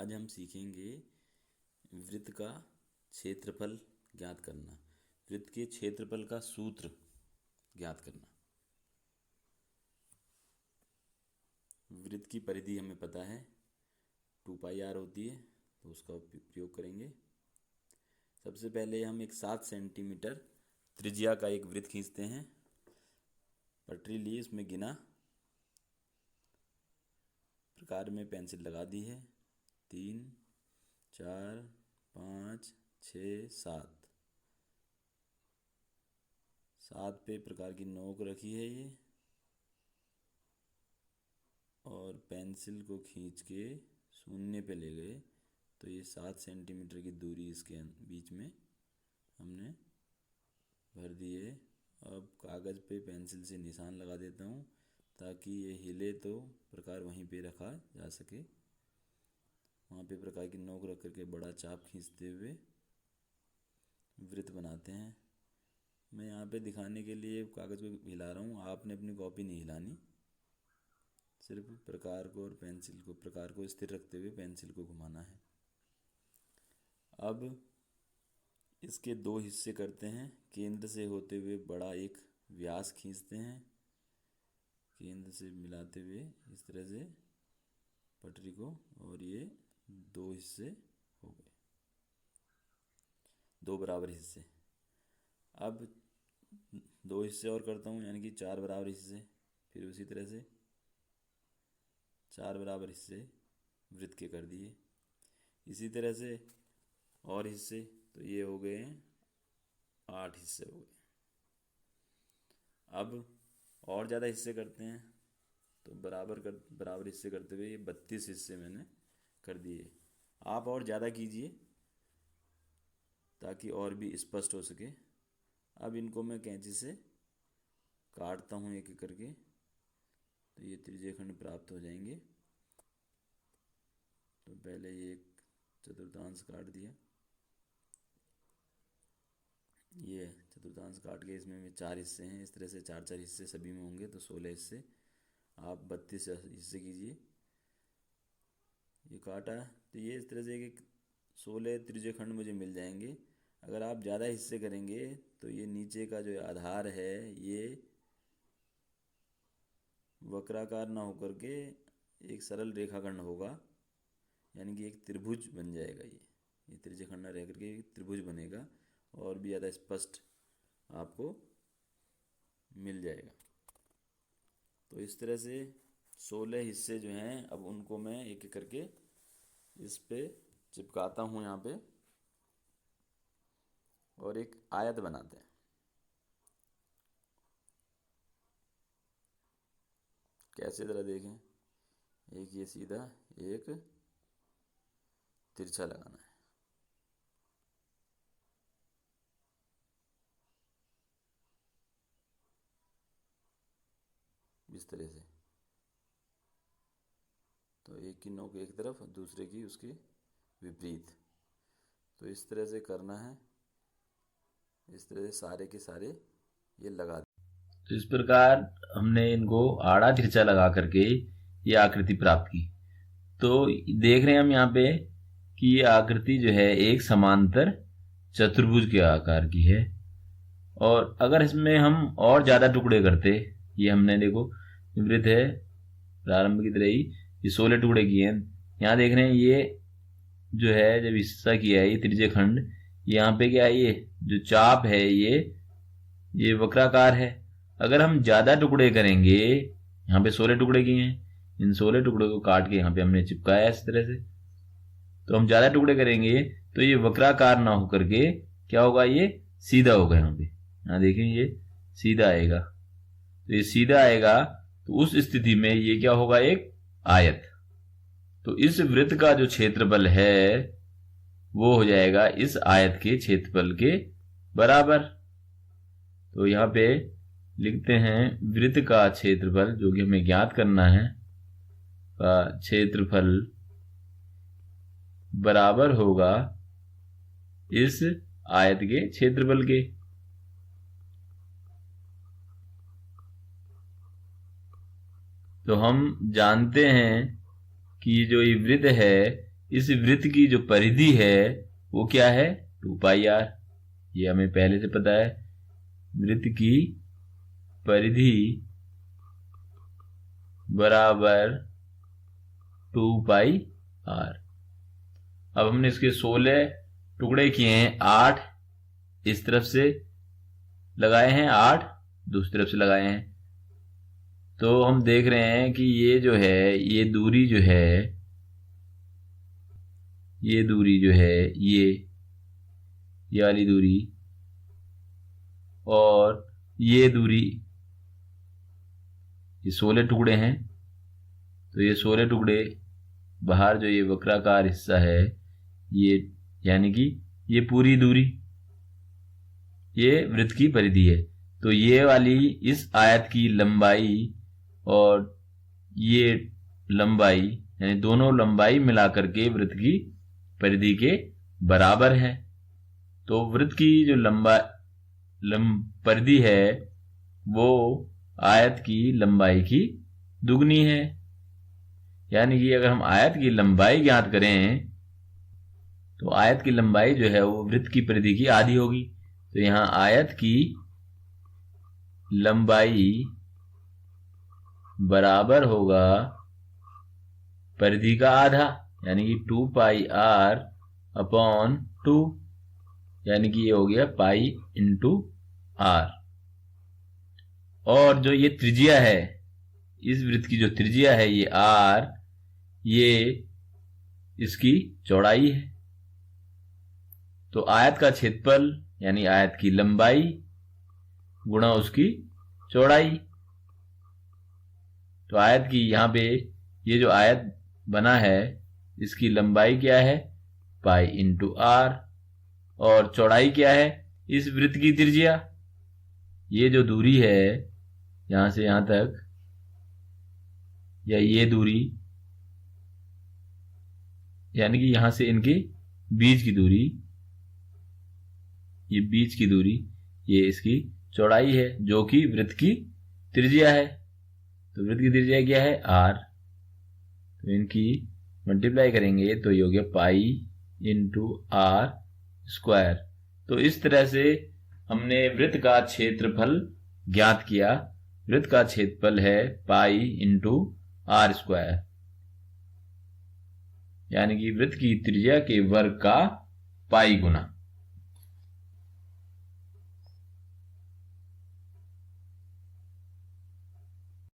आज हम सीखेंगे वृत्त का क्षेत्रफल ज्ञात करना, वृत्त के क्षेत्रफल का सूत्र ज्ञात करना। वृत्त की परिधि हमें पता है 2πr होती है, तो उसका उपयोग करेंगे। सबसे पहले हम एक 7 सेंटीमीटर त्रिज्या का एक वृत्त खींचते हैं। पटरी ली, उसमें गिना, प्रकार में पेंसिल लगा दी है। 3, 4, 5, 6, 7। 7 पे प्रकार की नोक रखी है ये, और पेंसिल को खींच के शून्य पे ले गए, तो ये 7 सेंटीमीटर की दूरी इसके बीच में हमने भर दी है। अब कागज़ पे पेंसिल से निशान लगा देता हूँ ताकि ये हिले तो प्रकार वहीं पे रखा जा सके। वहाँ पे प्रकार की नोक रख करके बड़ा चाप खींचते हुए वृत्त बनाते हैं। मैं यहाँ पे दिखाने के लिए कागज़ को हिला रहा हूँ, आपने अपनी कॉपी नहीं हिलानी, सिर्फ प्रकार को और पेंसिल को, प्रकार को स्थिर रखते हुए पेंसिल को घुमाना है। अब इसके 2 हिस्से करते हैं। केंद्र से होते हुए बड़ा एक व्यास खींचते हैं, केंद्र से मिलाते हुए इस तरह से पटरी को, और ये 2 हिस्से हो गए, 2 बराबर हिस्से। अब 2 हिस्से और करता हूँ, यानी कि 4 बराबर हिस्से। फिर उसी तरह से 4 बराबर हिस्से वृत्त के कर दिए। इसी तरह से और हिस्से, तो ये हो गए हैं 8 हिस्से हो गए। अब और ज़्यादा हिस्से करते हैं, तो बराबर हिस्से करते हुए ये 32 हिस्से मैंने कर दिए। आप और ज़्यादा कीजिए ताकि और भी स्पष्ट हो सके। अब इनको मैं कैंची से काटता हूँ एक एक करके, तो ये त्रिज्यखंड प्राप्त हो जाएंगे। तो पहले ये एक चतुर्थांश काट दिया, ये चतुर्थांश काट के इसमें 4 हिस्से हैं। इस तरह से 4-4 हिस्से सभी में होंगे, तो 16 हिस्से। आप 32 हिस्से कीजिए। ये काटा, तो ये इस तरह से एक 16 त्रिज्यखंड मुझे मिल जाएंगे। अगर आप ज़्यादा हिस्से करेंगे तो ये नीचे का जो आधार है ये वक्राकार ना होकर के एक सरल रेखाखंड होगा, यानी कि एक त्रिभुज बन जाएगा। ये त्रिज्यखंड ना रह करके एक त्रिभुज बनेगा और भी ज़्यादा स्पष्ट आपको मिल जाएगा। तो इस तरह से 16 हिस्से जो हैं, अब उनको मैं एक एक करके इस पे चिपकाता हूँ यहाँ पे, और एक आयत बनाते हैं। कैसे ज़रा देखें, एक ये सीधा, एक तिरछा लगाना है। इस तरह से, तो एक की नोक एक तरफ, दूसरे की उसके विपरीत। तो इस तरह से करना है। इस तरह से सारे के सारे ये लगा। तो इस प्रकार हमने इनको आड़ा तिरछा लगा करके ये आकृति प्राप्त की। तो देख रहे हैं हम यहाँ पे कि ये आकृति जो है एक समांतर चतुर्भुज के आकार की है। और अगर इसमें हम और ज्यादा टुकड़े करते, ये हमने देखो वृत्त है प्रारंभ की तरह ही, ये 16 टुकड़े किए हैं। यहाँ देख रहे हैं ये जो है जब हिस्सा किया है ये त्रिज्यखंड, यहाँ पे क्या है, ये जो चाप है ये वक्राकार है। अगर हम ज्यादा टुकड़े करेंगे, यहाँ पे 16 टुकड़े किए हैं, इन 16 टुकड़ों को काट के यहाँ पे हमने चिपकाया इस तरह से। तो हम ज्यादा टुकड़े करेंगे तो ये वक्राकार ना होकर के क्या होगा, ये सीधा होगा। यहाँ पे यहाँ देखें ये सीधा आएगा। तो ये सीधा आएगा, तो उस स्थिति में ये क्या होगा, एक आयत। तो इस वृत्त का जो क्षेत्रफल है वो हो जाएगा इस आयत के क्षेत्रफल के बराबर। तो यहाँ पे लिखते हैं वृत्त का क्षेत्रफल, जो कि हमें ज्ञात करना है, का क्षेत्रफल बराबर होगा इस आयत के क्षेत्रफल के। तो हम जानते हैं कि जो ये वृत्त है इस वृत्त की जो परिधि है वो क्या है, 2 पाई आर। ये हमें पहले से पता है, वृत्त की परिधि बराबर 2 पाई आर। अब हमने इसके 16 टुकड़े किए हैं, 8 इस तरफ से लगाए हैं, 8 दूसरी तरफ से लगाए हैं। तो हम देख रहे हैं कि ये जो है, ये दूरी जो है, ये दूरी जो है, ये वाली दूरी और ये दूरी, ये 16 टुकड़े हैं। तो ये 16 टुकड़े बाहर जो ये वक्राकार हिस्सा है, ये यानी कि ये पूरी दूरी, ये वृत्त की परिधि है। तो ये वाली इस आयत की लंबाई और ये लंबाई, यानी दोनों लंबाई मिलाकर के वृत्त की परिधि के बराबर है। तो वृत्त की जो परिधि है वो आयत की लंबाई की दुगनी है। यानी कि अगर हम आयत की लंबाई ज्ञात करें तो आयत की लंबाई जो है वो वृत्त की परिधि की आधी होगी। तो यहां आयत की लंबाई बराबर होगा परिधि का आधा, यानी कि 2 पाई आर अपॉन 2, यानी कि ये हो गया पाई इंटू आर। और जो ये त्रिज्या है, इस वृत्त की जो त्रिज्या है ये आर, ये इसकी चौड़ाई है। तो आयत का क्षेत्रफल यानी आयत की लंबाई गुणा उसकी चौड़ाई। तो आयत की यहां पे ये जो आयत बना है इसकी लंबाई क्या है, पाई इंटू आर, और चौड़ाई क्या है, इस वृत्त की त्रिज्या। ये जो दूरी है यहां से यहां तक, या ये दूरी, यानी कि यहां से इनके बीच की दूरी, ये बीच की दूरी, ये इसकी चौड़ाई है जो कि वृत्त की त्रिज्या है। तो वृत्त की त्रिज्या क्या है, आर। तो इनकी मल्टीप्लाई करेंगे तो ये हो गया पाई इंटू आर स्क्वायर। तो इस तरह से हमने वृत्त का क्षेत्रफल ज्ञात किया। वृत्त का क्षेत्रफल है पाई इंटू आर स्क्वायर, यानी कि वृत्त की त्रिज्या के वर्ग का पाई गुना।